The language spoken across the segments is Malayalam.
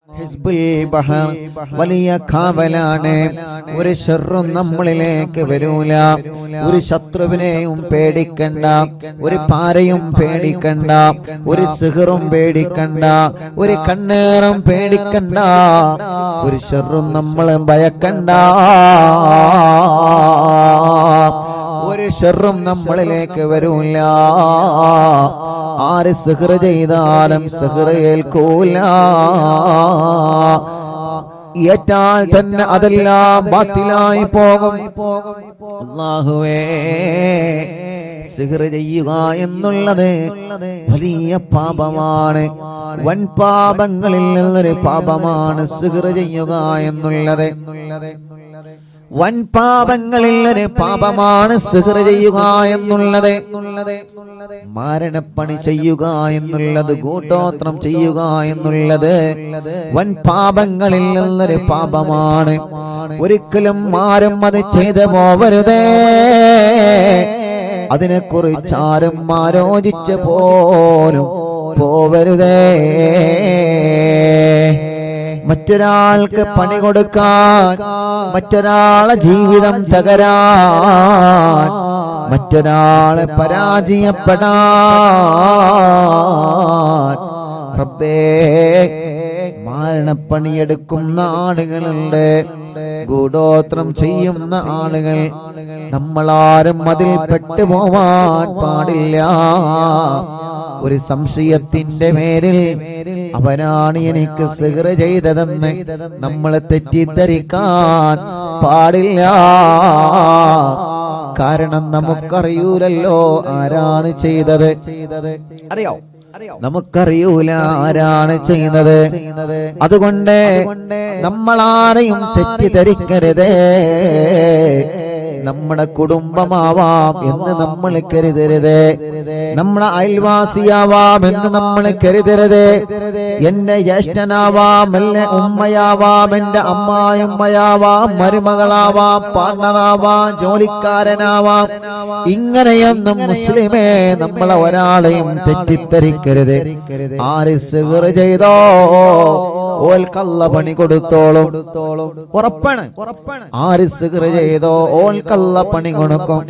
ഹിസ്ബുൽ ബഹർ വലിയ കാവലാണ്. ഒരു ശർറും നമ്മളിലേക്ക് വരൂല. ഒരു ശത്രുവിനെയും പേടിക്കണ്ട, ഒരു പാരയും പേടിക്കണ്ട, ഒരു സിഹറും പേടിക്കണ്ട, ഒരു കണ്ണേറും പേടിക്കണ്ട, ഒരു ശർറും നമ്മൾ ഭയക്കണ്ട. ഒരു ശർറും നമ്മളിലേക്ക് വരൂല. ആര് സിഹർ ചെയ്താലും സിഹർ ഏൽക്കൂല. ഏറ്റാൽ തന്നെ അതെല്ലാം ബാത്തിലായി പോകും. അല്ലാഹുവേ, സിഹർ ചെയ്യുക എന്നുള്ളത് വലിയ പാപമാണ്. വൻ പാപങ്ങളിൽ നിന്നൊരു പാപമാണ് സിഹർ ചെയ്യുക എന്നുള്ളത്. വൻ പാപങ്ങളിൽ ഒരു പാപമാണ് സിഹർ ചെയ്യുക എന്നുള്ളത്. മാരണപ്പണി ചെയ്യുക എന്നുള്ളത്, കൂട്ടോത്രം ചെയ്യുക എന്നുള്ളത് വൻ പാപങ്ങളിൽ നിന്നൊരു പാപമാണ്. ഒരിക്കലും ആരും അത് ചെയ്തു പോവരുതേ. അതിനെക്കുറിച്ചാരും ആലോചിച്ച് പോലും പോവരുതേ. മറ്റൊരാൾക്ക് പണി കൊടുക്കാൻ, മറ്റൊരാളെ ജീവിതം തകരാൻ, മറ്റൊരാളെ പരാജയപ്പെടാൻ റബ്ബേ മാരണപ്പണിയെടുക്കുന്ന ആളുകളുണ്ട്, ഗൂഢോത്രം ചെയ്യുന്ന ആളുകൾ. നമ്മളാരും അതിൽ പെട്ടുപോവാൻ പാടില്ല. ഒരു സംശയത്തിന്റെ പേരിൽ അവനാണ് എനിക്ക് സിഹർ ചെയ്തതെന്ന് നമ്മൾ തെറ്റിദ്ധരിക്കാൻ പാടില്ല. കാരണം നമുക്കറിയൂലല്ലോ ആരാണ് ചെയ്തത്. അറിയോ? നമുക്കറിയൂല ആരാണ് ചെയ്യുന്നത്. അതുകൊണ്ട് നമ്മളാരെയും തെറ്റിദ്ധരിക്കരുതേ. നമ്മുടെ കുടുംബമാവാം എന്ന് നമ്മൾ കരുതരുത്. നമ്മളെ അയൽവാസിയാവാം എന്ന് നമ്മൾ കരുതരുത്. എന്റെ ജ്യേഷ്ഠനാവാം, എന്റെ ഉമ്മയാവാം, എന്റെ അമ്മായിമ്മയാവാം, മരുമകളാവാം, പാർട്ണറാവാം, ജോലിക്കാരനാവാം. ഇങ്ങനെയൊന്നും മുസ്ലിമേ നമ്മളെ ഒരാളെയും തെറ്റിദ്ധരിക്കരുത്. ആര് സിഹർ ചെയ്തോ ഓൽക്കല്ല പണി കൊടുത്തോളും. ഉറപ്പാണ്. ആര് സിഹർ ചെയ്തോ ഓൽക്കല്ല പണി കൊടുക്കും.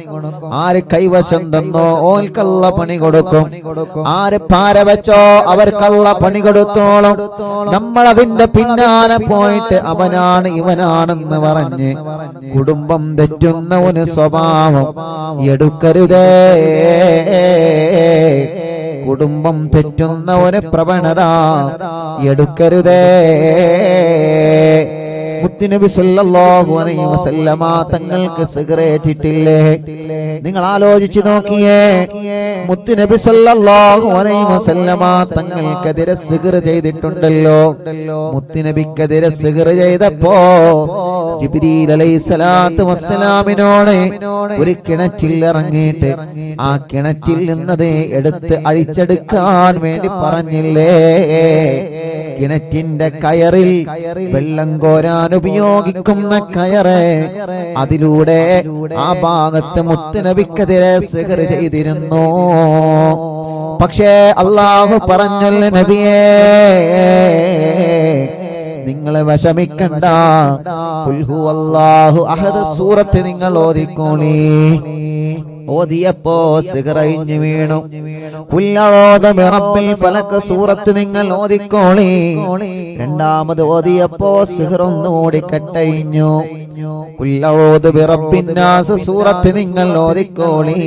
ആര് കൈവശം തന്നോ ഓൽക്കല്ല പണി കൊടുക്കും. ആര് പാര വെച്ചോ അവർക്കല്ല പണി കൊടുത്തോളും. നമ്മൾ അതിന്റെ പിന്നാലെ പോയിട്ട് അവനാണ് ഇവനാണെന്ന് പറഞ്ഞ് കുടുംബം തെറ്റുന്ന ഒരു സ്വഭാവം എടുക്കരുതേ. കുടുംബം തെറ്റുന്ന ഒരു പ്രവണത എടുക്കരുതേ. മുത്തുനബി സല്ലല്ലാഹു അലൈഹി വസല്ലമ തങ്ങൾക്ക് സിഗരറ്റ് ഇട്ടില്ലേ? നിങ്ങൾ ആലോചിച്ചു നോക്കിയേ. മുത്തുനബി സല്ലല്ലാഹു അലൈഹി വസല്ലമ തങ്ങൾക്കെതിരെ സിഗർ ചെയ്തിട്ടുണ്ടല്ലോ. മുത്തുനബിക്കെതിരെ സിഗർ ചെയ്തപ്പോ ജിബ്രീൽ അലൈഹിസ്സലാത്തു വസ്സലാമിനോട് ഒരു കിണറ്റിൽ ഇറങ്ങിയിട്ട് ആ കിണറ്റിൽ നിന്നത് എടുത്ത് അഴിച്ചെടുക്കാൻ വേണ്ടി പറഞ്ഞില്ലേ? കിണറ്റിന്റെ കയറിൽ വെള്ളം കോരാൻ ഉപയോഗിക്കുന്ന കയറ്, അതിലൂടെ ആ ഭാഗത്ത് മുത്തുനബിക്കെതിരെ സിഹർ ചെയ്തിരുന്നു. പക്ഷേ അല്ലാഹു പറഞ്ഞല്ലോ നബിയേ, നിങ്ങളെ വിഷമിക്കണ്ട. ഖുൽ ഹുവല്ലാഹു അഹദ് സൂറത്ത് നിങ്ങൾ ഓതിക്കോളി. ഓതിയപ്പോ സിഹർ അഴിഞ്ഞു വീണു. ഖുൽ അഊദു ബിറബ്ബിൽ ഫലക് സൂറത്ത് നിങ്ങൾ ഓതിക്കോളി. രണ്ടാമത് ഓതിയപ്പോ സിഹർ ഒന്നുകൂടി കട്ടഴിഞ്ഞു. ഖുൽ അഊദു ബിറബ്ബിൻ നാസ് സൂറത്ത് നിങ്ങൾ ഓതിക്കോളി.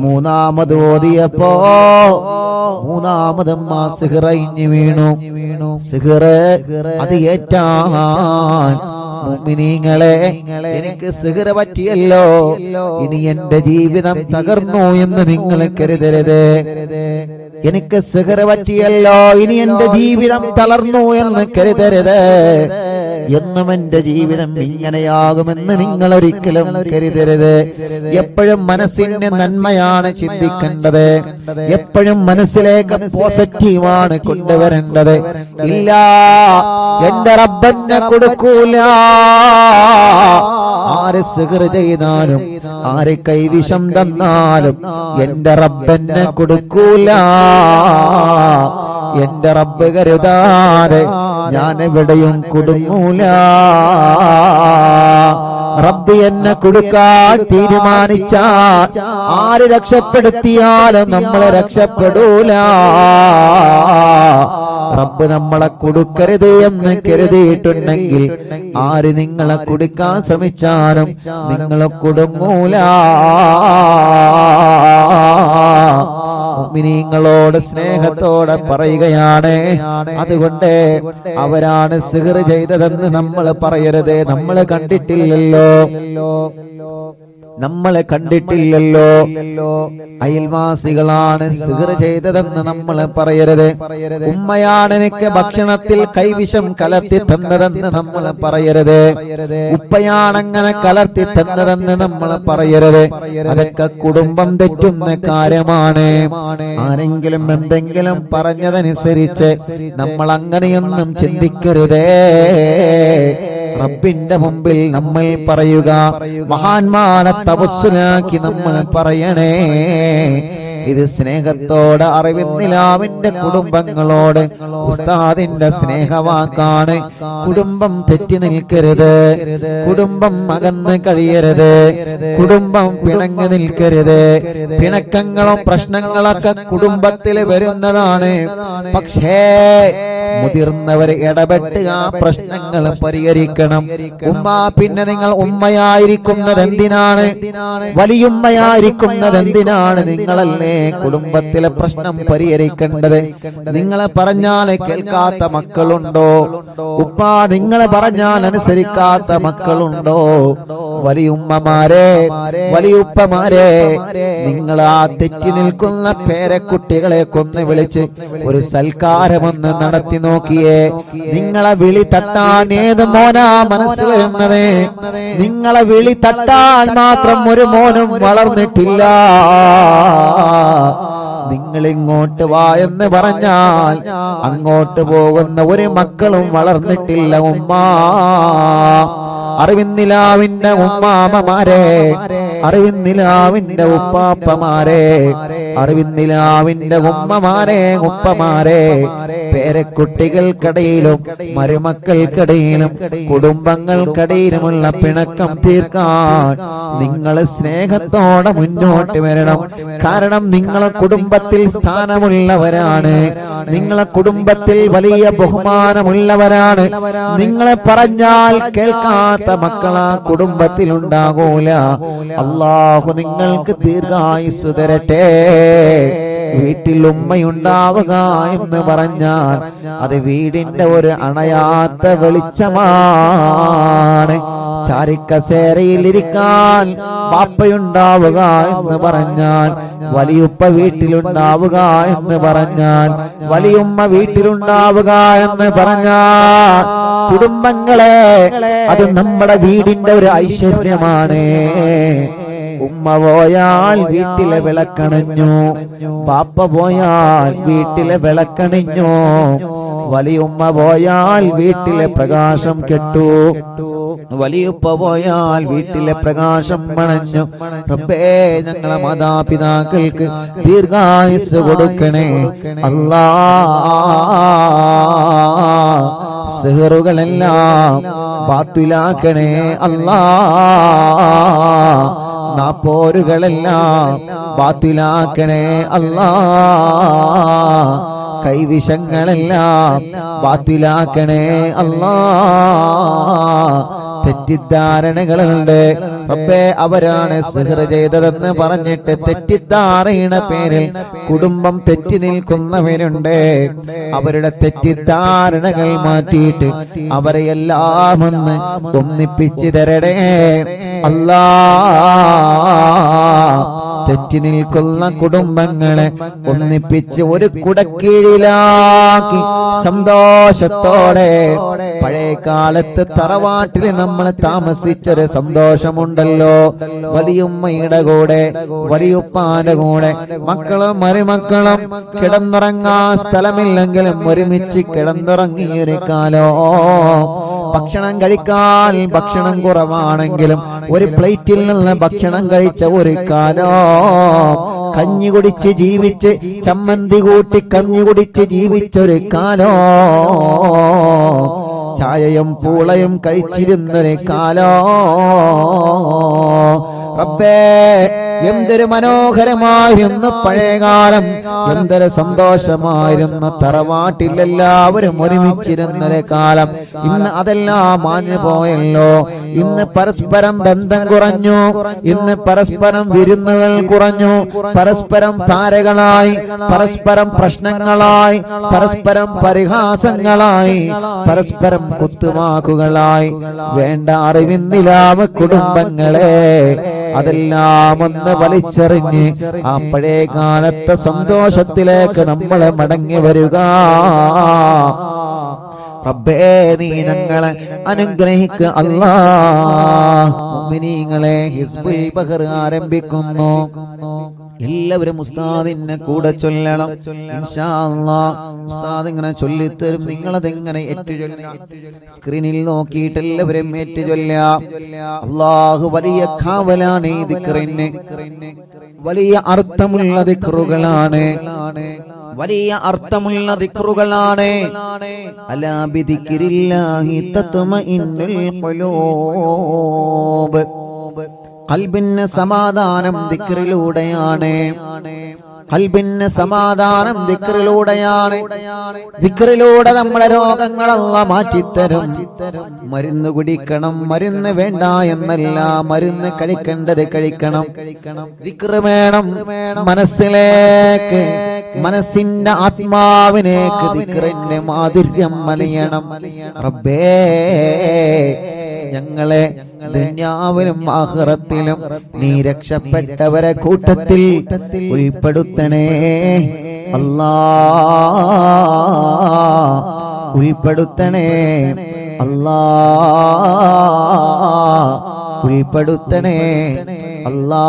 മൂന്നാമത് ഓതിയപ്പോ മൂന്നാമതും ആ സിഹർ അഴിഞ്ഞു വീണു. സിഹർ അത് ഏറ്റാൻ മുഅ്മിനീങ്ങളെ, എനിക്ക് സിഹർ പറ്റിയല്ലോ, ഇനി എന്റെ ജീവിതം തകർന്നു എന്ന് നിങ്ങൾ കരുതരുത്. എനിക്ക് സിഹർ പറ്റിയല്ലോ, ഇനി എന്റെ ജീവിതം തളർന്നു എന്ന് കരുതരുത്. എന്നും എന്റെ ജീവിതം ഇങ്ങനെയാകുമെന്ന് നിങ്ങൾ ഒരിക്കലും കരുതരുത്. എപ്പോഴും മനസ്സിന്റെ നന്മയാണ് ചിന്തിക്കേണ്ടത്. എപ്പോഴും മനസ്സിലേക്ക് പോസിറ്റീവാണ് കൊണ്ടുവരേണ്ടത്. ഇല്ല, എന്റെ റബ്ബെന്നെ കൊടുക്കൂല. ആര് സിഹർ ചെയ്താലും ആര് കൈവിഷം തന്നാലും എന്റെ റബ്ബെന്നെ കൊടുക്കൂല. എന്റെ റബ്ബ് കരുതാതെ ഞാൻ എവിടെയും കുടുങ്ങൂല. റബ്ബ് എന്നെ കൊടുക്കാൻ തീരുമാനിച്ചാൽ ആര് രക്ഷപ്പെടുത്തിയാലും നമ്മളെ രക്ഷപ്പെടൂല. റബ്ബ് നമ്മളെ കൊടുക്കരുത് എന്ന് കരുതിയിട്ടുണ്ടെങ്കിൽ ആര് നിങ്ങളെ കൊടുക്കാൻ ശ്രമിച്ചാലും നിങ്ങളെ കുടുങ്ങൂല. മുഅ്മിനീങ്ങളോട് സ്നേഹത്തോടെ പറയുകയാണ്. അതുകൊണ്ട് അവരാണ് സിഹ്ർ ചെയ്തതെന്ന് നമ്മൾ പറയരുത്. നമ്മൾ കണ്ടിട്ടില്ലല്ലോ, നമ്മളെ കണ്ടിട്ടില്ലല്ലോ. അയൽവാസികളാണ് സിഹ്ർ ചെയ്തതെന്ന് നമ്മൾ പറയരുത്. ഉമ്മയാണ് എനിക്ക് ഭക്ഷണത്തിൽ കൈവിഷം കലർത്തി തന്നതെന്ന് നമ്മൾ പറയരുത്. ഉപ്പയാണ് അങ്ങനെ കലർത്തി തന്നതെന്ന് നമ്മൾ പറയരുത്. അതൊക്കെ കുടുംബം തെറ്റുന്ന കാര്യമാണ്. ആരെങ്കിലും എന്തെങ്കിലും പറഞ്ഞതനുസരിച്ച് നമ്മൾ അങ്ങനെയൊന്നും ചിന്തിക്കരുതേ. റബ്ബിന്റെ മുമ്പിൽ നമ്മൾ പറയുക, മഹാന്മാരെ തവസ്സുലാക്കി നമ്മൾ പറയണേ. ഇത് സ്നേഹത്തോടെ അറിവിന്നിലാവിന്റെ കുടുംബങ്ങളോട് ഉസ്താദിന്റെ സ്നേഹവാക്കാണ്. കുടുംബം തെറ്റി നിൽക്കരുത്, കുടുംബം അകന്ന് കഴിയരുത്, കുടുംബം പിണങ്ങി നിൽക്കരുത്. പിണക്കങ്ങളും പ്രശ്നങ്ങളൊക്കെ കുടുംബത്തിൽ വരുന്നതാണ്. പക്ഷേ മുതിർന്നവർ ഇടപെട്ട് ആ പ്രശ്നങ്ങൾ പരിഹരിക്കണം. ഉമ്മ, പിന്നെ നിങ്ങൾ ഉമ്മയായിരിക്കുന്നത് എന്തിനാണ്? വലിയുമ്മയായിരിക്കുന്നത് എന്തിനാണ്? നിങ്ങളല്ലേ കുടുംബത്തിലെ പ്രശ്നം പരിഹരിക്കേണ്ടത്. നിങ്ങളെ പറഞ്ഞാൽ കേൾക്കാത്ത മക്കളുണ്ടോ? ഉപ്പ നിങ്ങളെ പറഞ്ഞാൽ അനുസരിക്കാത്ത മക്കളുണ്ടോ? വലിയുമ്മമാരെ, വലിയുപ്പമാരെ, നിങ്ങൾ ആ തെറ്റി നിൽക്കുന്ന പേരക്കുട്ടികളെ കൊന്ന് വിളിച്ച് ഒരു സൽക്കാരമൊന്ന് നടത്തി നോക്കിയേ. നിങ്ങളെ വിളി തട്ടാൻ ഏത് മോനാ മനസ്സ് വരുന്നത്? നിങ്ങളെ വിളി തട്ടാൻ മാത്രം ഒരു മോനും വളർന്നിട്ടില്ല. നിങ്ങൾ ഇങ്ങോട്ട് വാ എന്ന് പറഞ്ഞാൽ അങ്ങോട്ട് പോകുന്ന ഒരു മക്കളും വളർന്നിട്ടില്ല. ഉമ്മ, അറിവിന്നിലാവിന്റെ ഉമ്മാമമാരെ, അറിവിന്നിലാവിന്റെ ഉപ്പാപ്പമാരെ, അറിവിന്നിലാവിന്റെ ഉമ്മമാരെ, ഉപ്പമാരെ, പേരക്കുട്ടികൾക്കിടയിലും മരുമക്കൾക്കിടയിലും കുടുംബങ്ങൾക്കിടയിലുമുള്ള പിണക്കം തീർക്കാൻ നിങ്ങൾ സ്നേഹത്തോടെ മുന്നോട്ട് വരണം. കാരണം നിങ്ങളെ കുടുംബത്തിൽ സ്ഥാനമുള്ളവരാണ്, നിങ്ങളെ കുടുംബത്തിൽ വലിയ ബഹുമാനമുള്ളവരാണ്. നിങ്ങളെ പറഞ്ഞാൽ കേൾക്കാത്ത മക്കളാ കുടുംബത്തിൽ ഉണ്ടാകൂല. അല്ലാഹു നിങ്ങൾക്ക് ദീർഘായുസ്സ് തരട്ടെ. വീട്ടിൽ ഉമ്മയുണ്ടാവുക എന്ന് പറഞ്ഞാൽ അത് വീടിന്റെ ഒരു അണയാത്ത വെളിച്ചമാണ്. ചാരിക്കസേരയിലിരിക്കാൻ ബാപ്പയുണ്ടാവുക എന്ന് പറഞ്ഞാൽ, വലിയുപ്പ വീട്ടിലുണ്ടാവുക എന്ന് പറഞ്ഞാൽ, വലിയുമ്മ വീട്ടിലുണ്ടാവുക എന്ന് പറഞ്ഞാൽ, കുടുംബങ്ങളെ അത് നമ്മുടെ വീടിന്റെ ഒരു ഐശ്വര്യമാണ്. ഉമ്മ പോയാൽ വീട്ടിലെ വിളക്കണിഞ്ഞു, ബാപ്പ പോയാൽ വീട്ടിലെ വിളക്കണിഞ്ഞു, വലിയുമ്മ പോയാൽ വീട്ടിലെ പ്രകാശം കെട്ടു, വലിയുപ്പ പോയാൽ വീട്ടിലെ പ്രകാശം മണഞ്ഞു. റബ്ബേ, ഞങ്ങളെ മാതാപിതാക്കൾക്ക് ദീർഘായുസ്സ് കൊടുക്കണേ അല്ലാ. സിഹറുകളെല്ലാം ബാത്തിലാക്കണേ അല്ലാ. നാപ്പോരുകളെല്ലാം ബാത്തിലാക്കണേ അല്ലാ. കൈവിഷങ്ങളെല്ലാം ബാത്തിലാക്കണേ അല്ലാ. തെറ്റിദ്ധാരണകളുണ്ട്. റബ്ബേ, അവരാണ് സിഹ്ർ ചെയ്തതെന്ന് പറഞ്ഞിട്ട് തെറ്റിദ്ധാരണയുടെ പേരിൽ കുടുംബം തെറ്റി നിൽക്കുന്നവരുണ്ട്. അവരുടെ തെറ്റിദ്ധാരണകൾ മാറ്റിയിട്ട് അവരെ എല്ലാം ഒന്ന് ഒന്നിപ്പിച്ചു തരണേ അല്ലാ. തെറ്റി നിൽക്കുന്ന കുടുംബങ്ങളെ ഒന്നിപ്പിച്ച് ഒരു കുടക്കീഴിലാക്കി സന്തോഷത്തോടെ, പഴയ കാലത്ത് തറവാട്ടിൽ നമ്മൾ താമസിച്ചൊരു സന്തോഷമുണ്ടല്ലോ. വലിയുമ്മയുടെ കൂടെ, വലിയുപ്പാന്റെ കൂടെ, മക്കളും മരുമക്കളും കിടന്നുറങ്ങാൻ സ്ഥലമില്ലെങ്കിലും ഒരുമിച്ച് കിടന്നുറങ്ങിയൊരു കാലോ. ഭക്ഷണം കഴിക്കാൻ ഭക്ഷണം കുറവാണെങ്കിലും ഒരു പ്ലേറ്റിൽ നിന്ന് ഭക്ഷണം കഴിച്ച ഒരു കാലം, കഞ്ഞി കുടിച്ച് ജീവിച്ച് ചമ്മന്തി കൂട്ടി കഞ്ഞി കുടിച്ച് ജീവിച്ചൊരു കാലം, ചായയും പൂളയും കഴിച്ചിരുന്നൊരു കാലം. റബ്ബേ, എന്തൊരു മനോഹരമായിരുന്നു പഴയകാലം, എന്തൊരു സന്തോഷമായിരുന്നു തറവാട്ടിൽ എല്ലാവരും ഒരുമിച്ചിരുന്നൊരു കാലം. ഇന്ന് അതെല്ലാം മാഞ്ഞു പോയല്ലോ. ഇന്ന് പരസ്പരം ബന്ധം കുറഞ്ഞു, ഇന്ന് പരസ്പരം വിരുന്നുകൾ കുറഞ്ഞു, പരസ്പരം താരകളായി, പരസ്പരം പ്രശ്നങ്ങളായി, പരസ്പരം പരിഹാസങ്ങളായി, പരസ്പരം കുത്തുവാക്കുകളായി. വേണ്ട അറിവിന്നിലാമ കുടുംബങ്ങളെ, അതെല്ലാം ഒന്ന് വലിച്ചെറിഞ്ഞ് ആ പഴയ കാലത്തെ സന്തോഷത്തിലേക്ക് നമ്മൾ മടങ്ങി വരിക. റബ്ബേ, നീ ഞങ്ങളെ അനുഗ്രഹിക്കുക അല്ലാഹ്. മുഅ്മിനീങ്ങളെ, ഹിസ്ബുൽ ബഹർ ആരംഭിക്കുന്നു. എല്ലാവരും ഉസ്താദിനെ കൂടെ ചൊല്ലണം ഇൻഷാ അല്ലാഹ്. ഉസ്താദ് ഇങ്ങനെ ചൊല്ലിത്തരും, നിങ്ങളതെങ്ങനെ ഏറ്റുചൊല്ലാം. സ്ക്രീനിൽ നോക്കിയിട്ട് എല്ലാവരും ഏറ്റുചൊല്ലാം. അല്ലാഹു വലിയ കാവലാണ് ഈ ദിക്റിന്, വലിയ അർത്ഥമുള്ള ദിക്റുകളാണ്, വലിയ അർത്ഥമുള്ള ദിക്റുകളാണ്. അലാ ബിദിക്രില്ലാഹി തത്മഇന്നുൽ ഖുലൂബ്. ഖൽബിന് സമാധാനം ദിക്റിലൂടെയാണ്, ഖൽബിന് സമാധാനം ദിക്റിലൂടെയാണ്. ദിക്റിലൂടെ നമ്മുടെ രോഗങ്ങൾ അല്ലാഹ് മാറ്റിത്തരും. മരുന്ന് കുടിക്കണം, മരുന്ന് വേണ്ട എന്നല്ല, മരുന്ന് കഴിക്കേണ്ടത് കഴിക്കണം. ദിക്റ് വേണം മനസ്സിലേക്ക്, മനസ്സിന്റെ ആത്മാവിനേക്ക് ദിക്റിന്റെ മാധുര്യം മലയണം. റബ്ബേ, ഞങ്ങളെ ദുനിയാവിലും ആഖിറത്തിലും നീ രക്ഷപ്പെട്ടവരെ കൂട്ടത്തിൽ ഉൾപ്പെടുത്തണേ അല്ലാഹ്, ഉൾപ്പെടുത്തണേ അല്ലാഹ്, ഉൾപ്പെടുത്തണേ അല്ലാഹ്.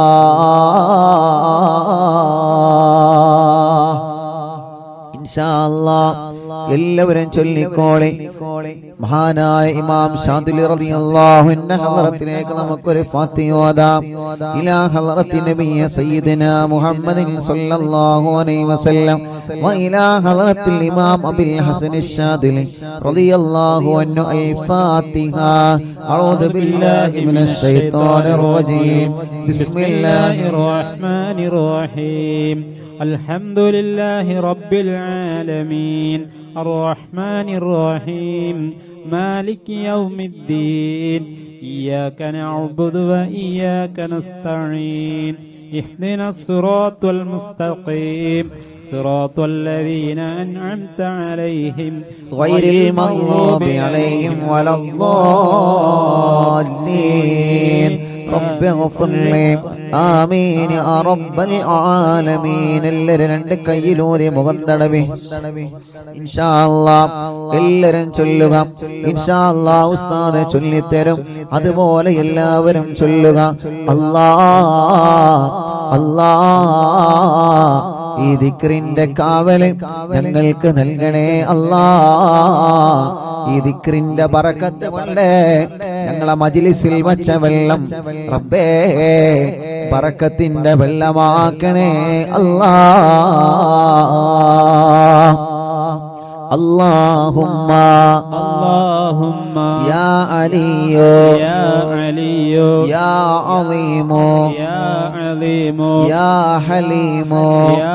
ഇൻഷാ അല്ലാഹ് എല്ലാവരും ചൊല്ലിക്കോളെ. മഹാനായ ഇമാം ശാദിലി റളിയല്ലാഹു അൻഹു ഹളറത്തിലേക്ക് നമുക്കൊരു ഫാത്തിഹ ഓതാം. ഇലാ ഹളറത്തി നബിയ സയ്യിദനാ മുഹമ്മദിൻ സ്വല്ലല്ലാഹു അലൈഹി വസല്ലം വ ഇലാ ഹളറത്തിൽ ഇമാം അബുൽ ഹസൻ അശ്ശാദിലി റളിയല്ലാഹു അൻഹു അൽ ഫാത്തിഹ. അഊദു ബില്ലാഹി മിനശ് ശൈത്വാനിർ റജീം. ബിസ്മില്ലാഹിർ റഹ്മാനിർ റഹീം. الحمد لله رب العالمين الرحمن الرحيم مالك يوم الدين إياك نعبد وإياك نستعين اهدنا الصراط المستقيم صراط الذين أنعمت عليهم غير المغضوب عليهم ولا الضالين رب اغفر لي ആമീൻ യാ റബ്ബൽ ആലമീൻ. എല്ലാവരും രണ്ട് കൈയിലൂതി മുഖം തടവി ഇൻഷാ അല്ലാഹ് എല്ലാവരും ചൊല്ലുക. ഇൻഷാ അല്ലാഹ് ഉസ്താദ് ചൊല്ലിത്തരും, അതുപോലെ എല്ലാവരും ചൊല്ലുക. അല്ലാഹ് അല്ലാഹ്, ഈ ദിക്റിന്റെ കാവല് ഞങ്ങൾക്ക് നൽകണേ അല്ലാഹ്. ഈ ദിക്റിന്റെ ബറക്കത്ത് കൊണ്ട് ഞങ്ങളെ മജ്ലിസിൽ വച്ച വെള്ളം റബ്ബേ ബറക്കത്തിന്റെ വെള്ളമാക്കണേ അല്ലാഹ്. اللهم اللهم يا علي يا علي يا عظيم يا عظيم يا حليم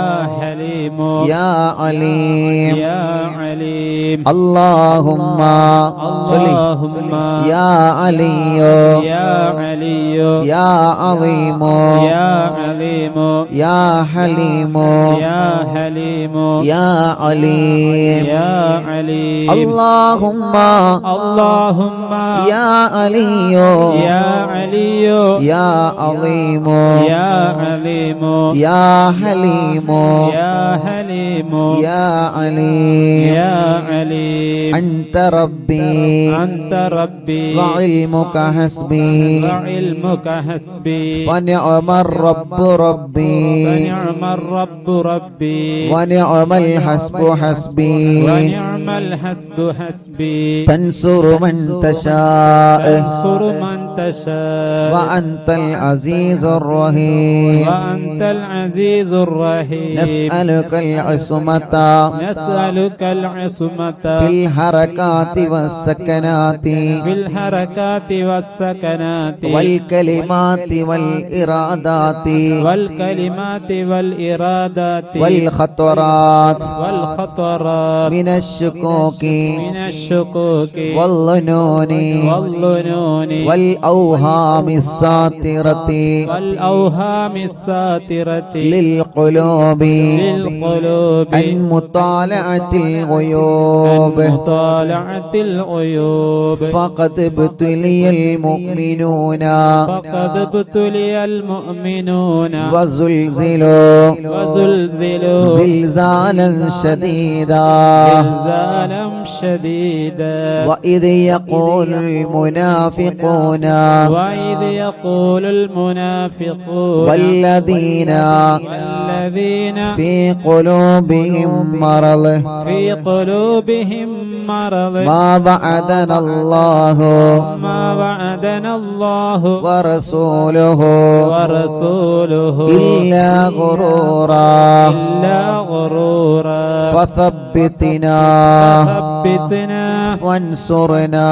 يا حليم يا عليم يا عليم. اللهم اللهم يا علي يا علي يا عظيم يا عظيم يا حليم يا حليم يا عليم يا عليم. اللهم اللهم يا علي يا علي يا عظيم يا عظيم يا حليم يا حليم يا عليم يا عليم أنت ربي أنت ربي وعلمك حسبي وعلمك حسبي فنعم الرب ربي فنعم الرب ربي ونعم الحسب حسبي ونعم الحسب حسبي تنصر من تشاء تنصر من تشاء وأنت العزيز الرحيم وأنت العزيز الرحيم نسألك العصمة نسألك العصمة في الحركات والسكنات في الحركات والسكنات والكلمات والإرادات والكلمات والإرادات والخطرات والخطرات من الشكوك من الشكوك والظنون والظنون والأوهام الساطرة والأوهام الساترة للقلوب للقلوب عن مطالعة الغيوب مطالعة الغيوب فقد ابتلي المؤمنون فقد ابتلي المؤمنون وزلزلوا وزلزلوا زلزالا شديدا زلزالا شديدا وإذ يقول المنافقون وإذ يقول المنافقون والذين في قلوبهم مرض في قلوبهم مرض ما وعدنا الله ما وعدنا الله ورسوله إلا غرورا فثبتنا وانصرنا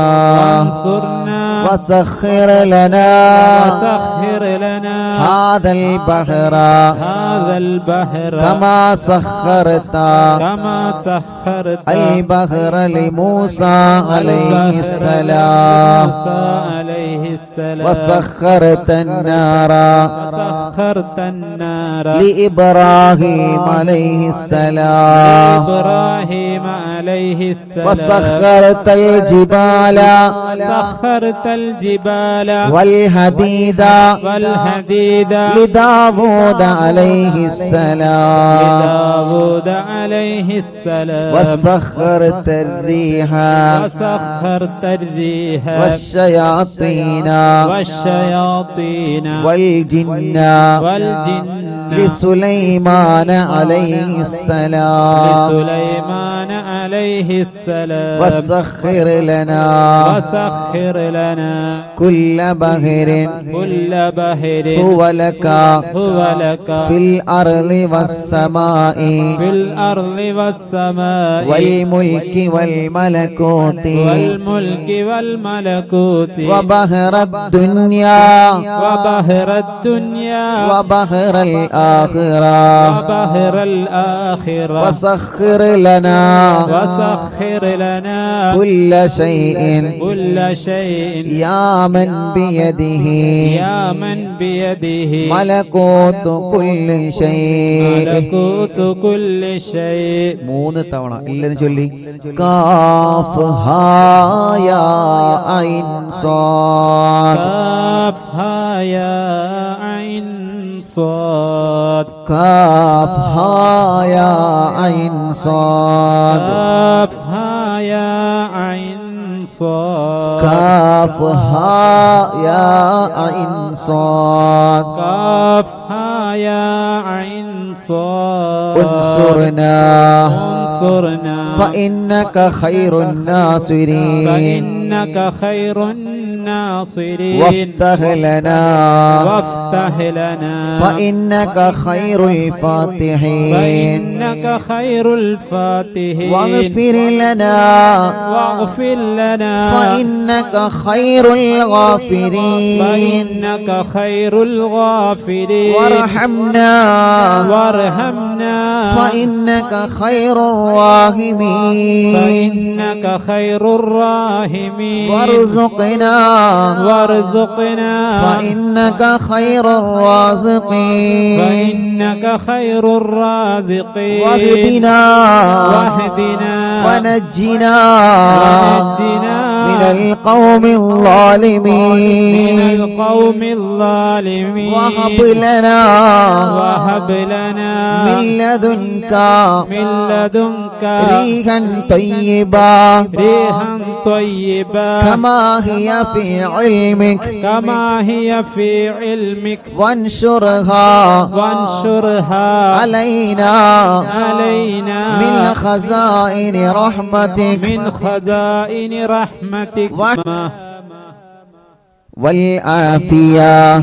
وسخر لنا هذا البحر كما سخرت البحر لموسى عليه السلام وسخرت النار لإبراهيم عليه السلام وسخرت الجبال والحديد لداود عليه السلام وسخرت الريح والشياطين والجن لسليمان عليه السلام وسخر لنا كل بحر هو لك في الأرض والسماء والملك والملكوت وبحر الدنيا وبحر الآخرة وسخر لنا كل شيء يا من بيده ملكوت كل شيء മൂന്ന് തവണ എല്ലാരും ചൊല്ലി കാഫ് ഹാ യാ ഐൻ സാദ് കാഫ് ഹാ യാ ഐൻ സാദ് كاف ها يا عين صاد انصرنا فإنك خير الناصرين وافتح لنا فإنك خير الفاتحين واغفر لنا فإنك خير الغافرين وارحمنا فإنك خير الراحمين وارزقنا فإنك خير الرازقين واهدنا ونجنا من القوم الظالمين وهب لنا من لدنك ريحا طيبا كما هي في علمك وانشرها علينا من خزائن رحمتك والعافية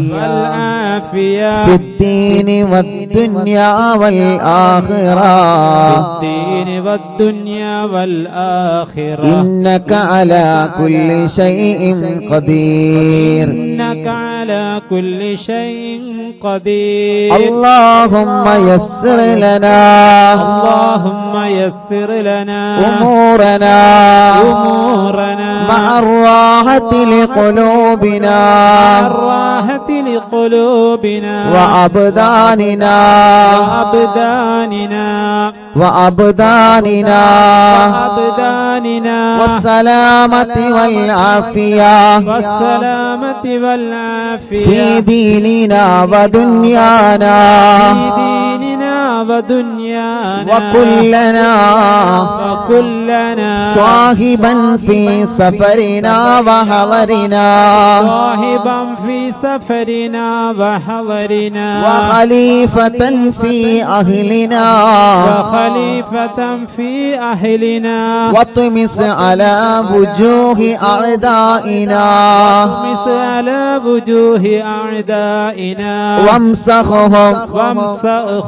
في الدين والدنيا والآخرة إنك على كل شيء قدير اللهم يسر لنا أمورنا مع الراحة لقلوبنا وأبداننا والسلامة والعافية في ديننا ودنيانا وكلنا صاحبا في سفرنا وحضرنا وخليفة في أهلنا واطمس على وجوه أعدائنا وامسخهم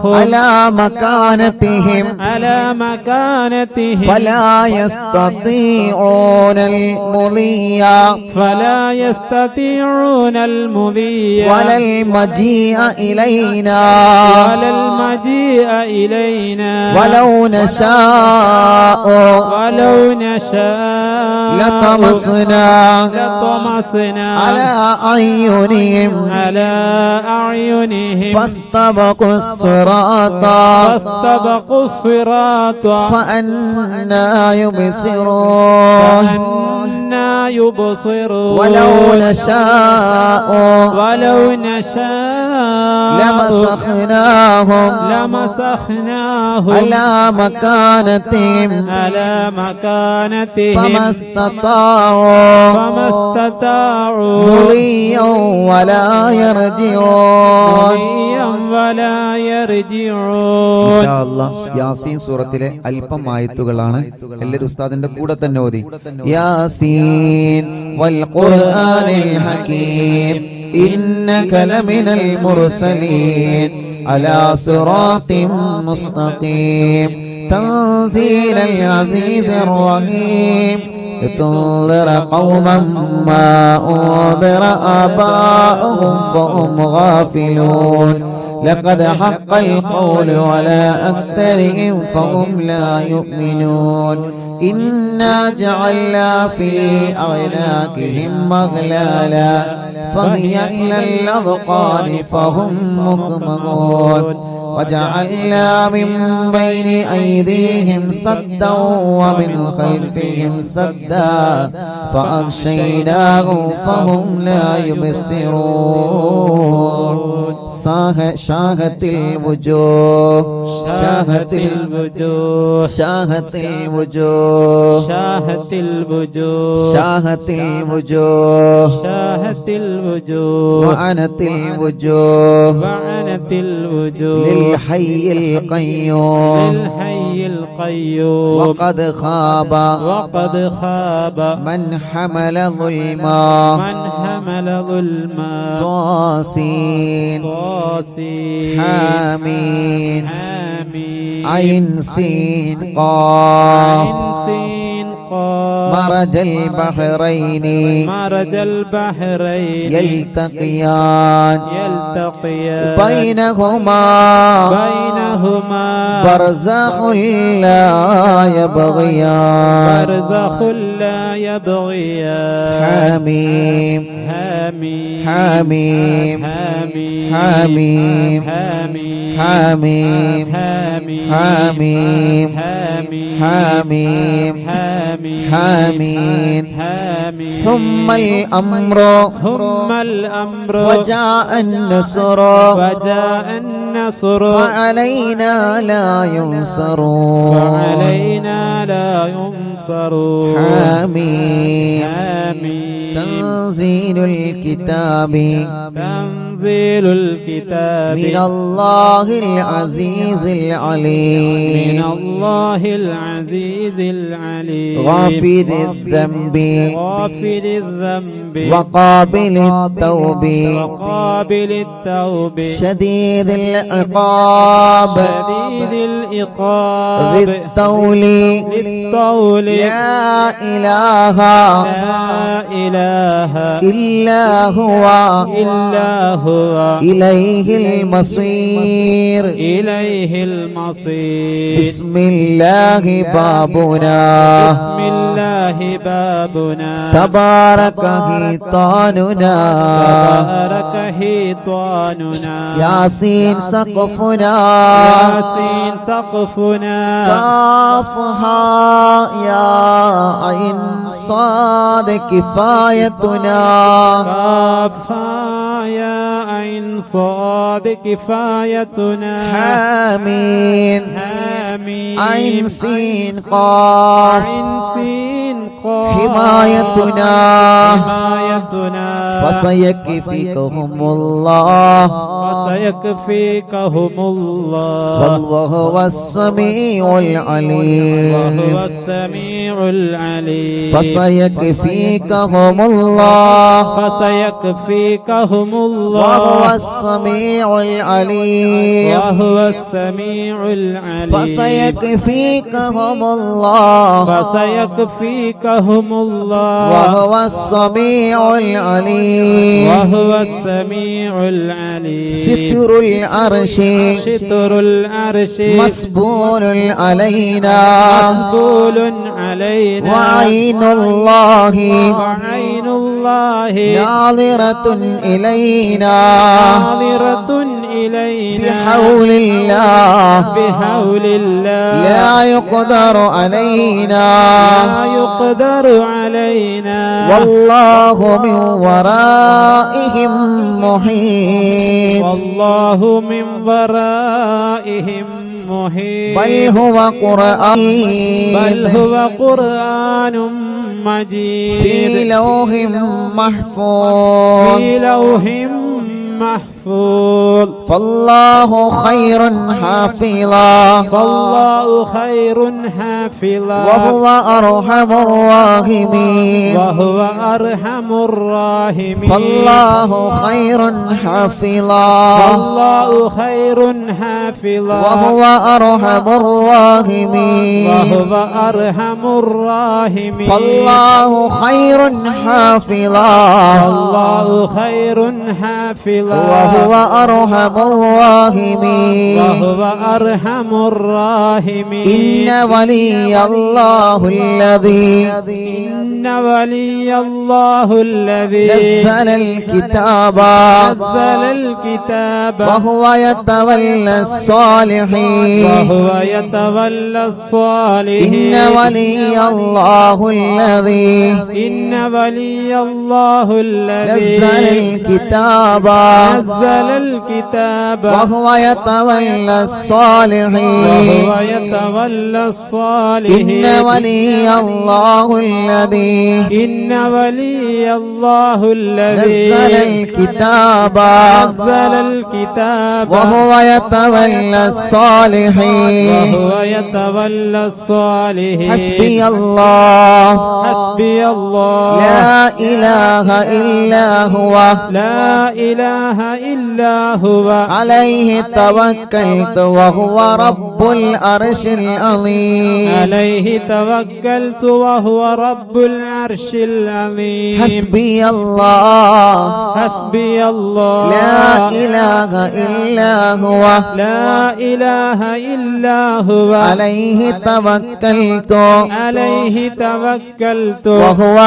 على مكانتهم فلا يستطيعون المضي ولا المجيء إلينا ولو نشاء لطمسنا على أعينهم فاستبقوا الصراط فأنا يبصرون ولو نشاء لمسخناهم على مكانتهم فما استطاعوا مضيا ولا يرجعون യാസീൻ സൂറത്തിലെ അല്പം ആയത്തുകളാണ്. എല്ലാവരും ഉസ്താദിന്റെ കൂടെ തന്നെ ഓതി. യാസീൻ വൽ ഖുർആനിൽ ഹകീം ഇന്നക ലമിനൽ മുർസലീൻ അലാ സിറാത്തിൻ മുസ്തഖീം തൻസീലൽ അസീസിർ റഹീം لتنذر قوما ما أنذر آباؤهم فهم غافلون لقد حق القول على أكثرهم فهم لا يؤمنون إنا جعلنا في أعناقهم أغلالا فهي إلى الأذقان فهم مقمحون وجعلنا من بين أيديهم سدا ومن خلفهم سدا فأغشيناهم فهم لا يبصرون شاهت الوجوه وعنت الوجوه للحي القيوم وقد خاب من حمل ظلما طاسين حامين عين سين قاف مرج البحرين يلتقيان بينهما برزخ لا يبغيان حميم حميم حميم حميم حميم حميم حميم ثم الأمر وجاء النصر فعلينا لا ينصر حميم تنزيل الكتاب من الله العزيز العليم غافر الذنب وقابل التوب شديد العقاب ذي الطول لا إله إلا هو إليه المصير بسم الله بابنا تبارك حيطاننا ياسين سقفنا كافها يا عين صاد كفايتنا حامين عين سين قاف حمايتنا فسيكفيكهم الله والله هو السميع العليم فسيكفيكهم الله وهو السميع العليم فسيكفيكهم الله وهو السميع العليم ستر العرش مسبول علينا وعين الله ناظرة إلينا بحول الله لا يقدر علينا والله من ورائهم محيط بل هو قرآن مجيد في لوح محفوظ فالله خير حافظا وهو أرحم الراحمين فالله خير حافظا وهو أرحم الراحمين فالله خير حافظا وهو أرحم الراحمين إن ولي الله الذي نزل الكتاب وهو يتولى الصالحين إن ولي الله الذي نزل الكتاب وهو يتولى الصالحين إن ولي الله الذي نزل الكتاب وهو يتولى الصالحين حسبي الله لا إله إلا هو عليه توكلت وهو رب العرش العظيم حسبي الله لا إله إلا هو عليه توكلت وهو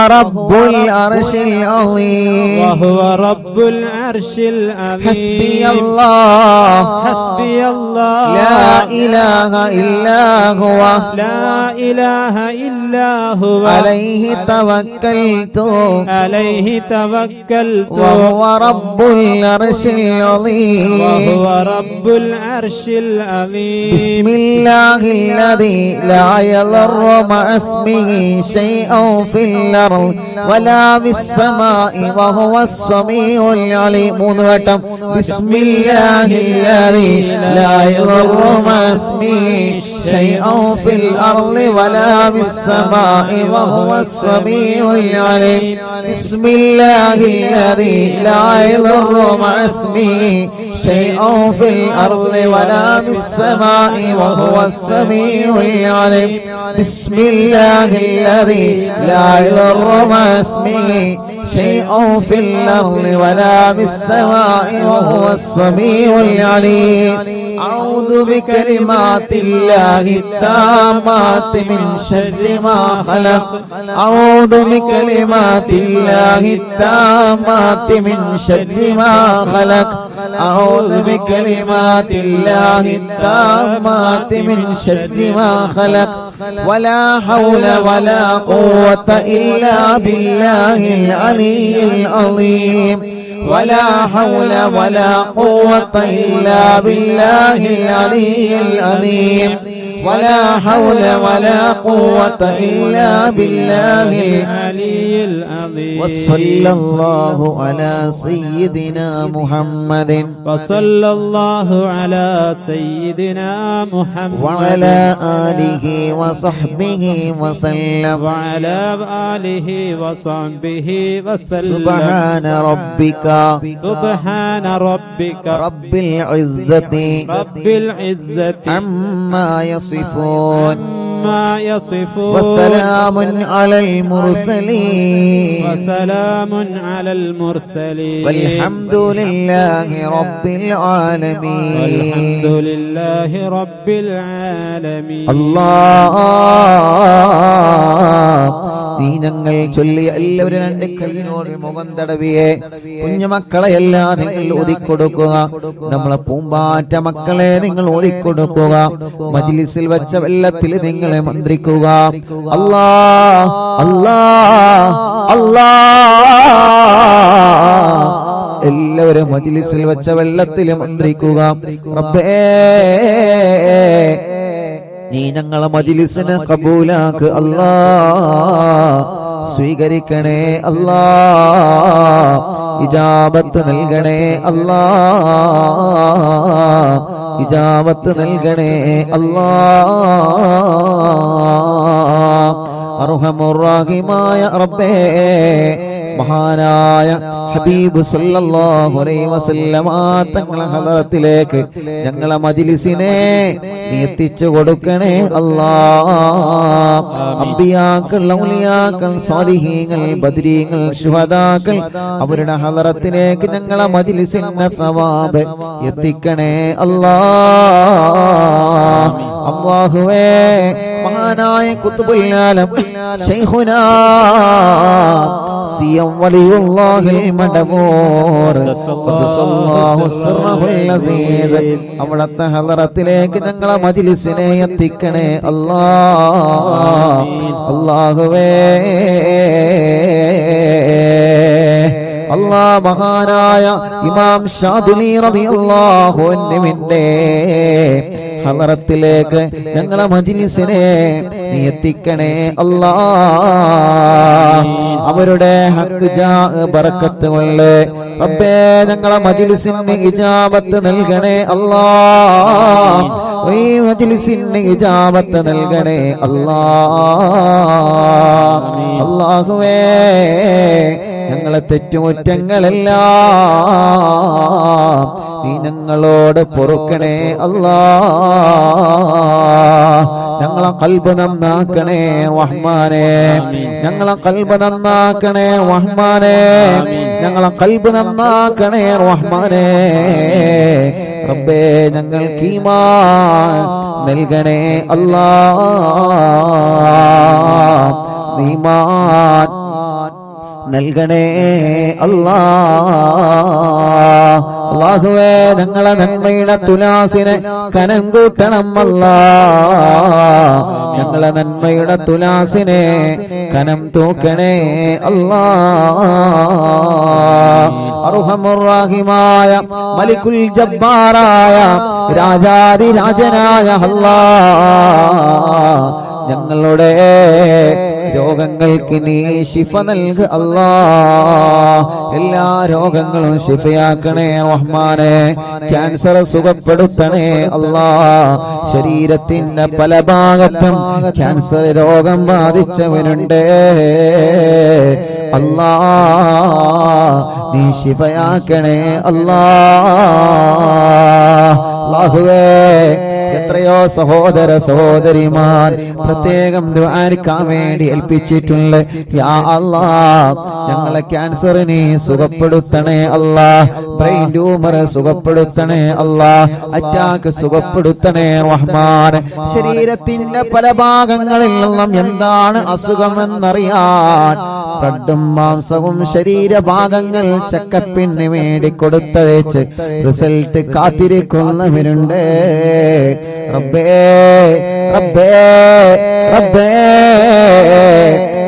رب العرش العظيم العظيم حسبي الله حسبي الله لا إله إلا هو لا إله إلا هو عليه توكلت عليه توكلت وهو رب العرش العظيم وهو رب العرش العظيم بسم الله الذي لا يضر مع اسمه شيء في الأرض ولا في السماء وهو السميع العليم. മൂന്ന് വട്ടം بسم الله الذي لا يضر مع اسمه شيء في الأرض ولا في السماء وهو السميع العليم. بسم الله الذي لا يضر مع اسمه شيء في الأرض ولا في السماء وهو السميع العليم. بسم الله الذي لا يضر مع اسمه شيء في الأرض ولا في السماء وهو السميع العليم. أعوذ بكلمات الله التامات من شر ما خلق. أعوذ بكلمات الله التامات من شر ما خلق. أعوذ بكلمات الله التامات من شر ما خلق. ولا حول ولا قوة إلا بالله العلي العظيم. ولا حول ولا قوة إلا بالله العلي العظيم. ولا حول ولا قوة إلا بالله العلي العظيم. وصلى الله على سيدنا محمد وصلى الله على سيدنا محمد وعلى آله وصحبه وسلم. وعلى آله وصحبه وسلم. سبحان ربك سبحان ربك رب العزة رب العزة عما يصفون ما يصفون وسلام على المرسلين وسلام على المرسلين والحمد لله رب العالمين. والحمد لله رب العالمين. الله നീ ഞങ്ങൾ ചൊല്ലി എല്ലാവരും രണ്ട് കൈയിനോട് മുഖം തടവിയെ കുഞ്ഞുമക്കളെല്ലാം നിങ്ങൾ ഒതുക്കൊടുക്കുക. നമ്മളെ പൂമ്പാറ്റ മക്കളെ നിങ്ങൾ ഒതുക്കൊടുക്കുക. മജ്ലിസിൽ വെച്ച വെള്ളത്തിൽ നിങ്ങളെ മന്ത്രിക്കുക. അല്ലാ അല്ലാ അല്ലാ എല്ലാവരും മജ്ലിസിൽ വെച്ച വെള്ളത്തിൽ മന്ത്രിക്കുക. റബ്ബേ നീ ഞങ്ങളെ മജ്ലിസിനെ കബൂലാക്ക് അല്ലാ. സ്വീകരിക്കണേ അല്ലാ. ഇജാബത്ത് നൽകണേ അല്ലാ. ഇജാബത്ത് നൽകണേ അല്ലാ. അർഹമുർ റഹീമായ റബ്ബേ മഹാനായ ഹബീബ് സല്ലല്ലാഹു അലൈഹി വസല്ലമ തങ്ങളെ ഹദറത്തിലേക്ക് ഞങ്ങളെ മജ്ലിസിനെ നീ എത്തിച്ചു കൊടുക്കണേ അല്ലാഹ്. അംബിയാക്കൾ, ഔലിയാക്കൾ, സാലിഹീങ്ങൾ, ബദരീങ്ങൾ, ശുഹദാക്കൾ അവരുടെ ഹദറത്തിലേക്ക് ഞങ്ങളെ മജ്ലിസിന്റെ സവാബ് എത്തിക്കണേ അല്ലാഹ്. അല്ലാഹുവേ മഹാനായ ഖുത്ബുൽ ആലം ശൈഖുനാ സിയം വലിയുല്ലാഹിൽ മടമൂർ ഖദ്ദസല്ലാഹു സിർറഹുൽ അസീസ് അവിടുത്തെ ഹദറത്തിലേക്ക് ഞങ്ങളെ മജ്ലിസിനെ എത്തിക്കണേ അല്ലാഹ്. അല്ലാഹുവേ അല്ലാഹ് മഹാനായ ഇമാം ശാദുലി റളിയല്ലാഹു അൻഹുവിന്റെ ഹദറത്തിലേക്ക് ഞങ്ങളെ മജ്ലിസിനെ നീ എത്തിക്കണേ അല്ലാഹ്. അവരുടെ ഹക്ക് ജാ ബറക്കത്ത് കൊണ്ട് റബ്ബേ ഞങ്ങളെ മജ്ലിസിന് ഇജാബത്ത് നൽകണേ അല്ലാഹ്. ഈ മജ്ലിസിന് ഇജാബത്ത് നൽകണേ അല്ലാഹ്. അല്ലാഹുവേ ഞങ്ങളെ തെറ്റുകുറ്റങ്ങളെല്ലാം നീ ഞങ്ങളോട് പൊറുക്കണേ അല്ലാഹ്. ഞങ്ങളെ ഖൽബ് നന്നാക്കണേ റഹ്മാനേ. ഞങ്ങളെ ഖൽബ് നന്നാക്കണേ റഹ്മാനേ. ഞങ്ങളെ ഖൽബ് നന്നാക്കണേ റഹ്മാനേ. റബ്ബേ ഞങ്ങൾക്ക് ഈമാൻ നൽകണേ അല്ലാഹ്. ഈമാൻ നൽകണേ അല്ലാ. അല്ലാഹുവേ ഞങ്ങളെ നന്മയുടെ തുലാസിനെ കനം കൂട്ടണം അല്ലാ. ഞങ്ങളെ നന്മയുടെ തുലാസിനെ കനം തൂക്കണേ അല്ലാ. അർഹമുർ റഹീമായ മലിക്കുൽ ജബ്ബാറായ രാജാധിരാജനായ അല്ലാ, ഞങ്ങളുടെ രോഗങ്ങൾക്ക് നീ ശിഫ നൽക് അല്ലാ. എല്ലാ രോഗങ്ങളും ശിഫയാക്കണേ റഹ്മാനെ. ക്യാൻസർ സുഖപ്പെടുത്തണേ അല്ലാ. ശരീരത്തിന്റെ പല ഭാഗത്തും ക്യാൻസർ രോഗം ബാധിച്ചവരുണ്ട് അല്ലാ, നീ ശിഫയാക്കണേ അല്ലാ. അല്ലാഹുവേ എത്രയോ സഹോദര സഹോദരിമാർ പ്രത്യേകം ദുആക്കാൻ വേണ്ടി ഏൽപ്പിച്ചിട്ടുണ്ട്. യാ അല്ലാഹ് ഞങ്ങളെ ക്യാൻസർ നീ സുഖപ്പെടുത്തണേ അല്ലാ. ബ്രെയിൻ ട്യൂമർ സുഖപ്പെടുത്തണേ അല്ലാ. അറ്റാക്ക് സുഖപ്പെടുത്തണേ റഹ്മാൻ. ശരീരത്തിന്റെ പല ഭാഗങ്ങളിൽ നിന്നും എന്താണ് അസുഖമെന്നറിയാൻ ബ്ലഡും മാംസവും ശരീരഭാഗങ്ങൾ ചെക്കപ്പിന് വേണ്ടി കൊടുത്തയച്ച് റിസൾട്ട് കാത്തിരിക്കുന്നവരുണ്ട്. റബ്ബേ റബ്ബേ റബ്ബേ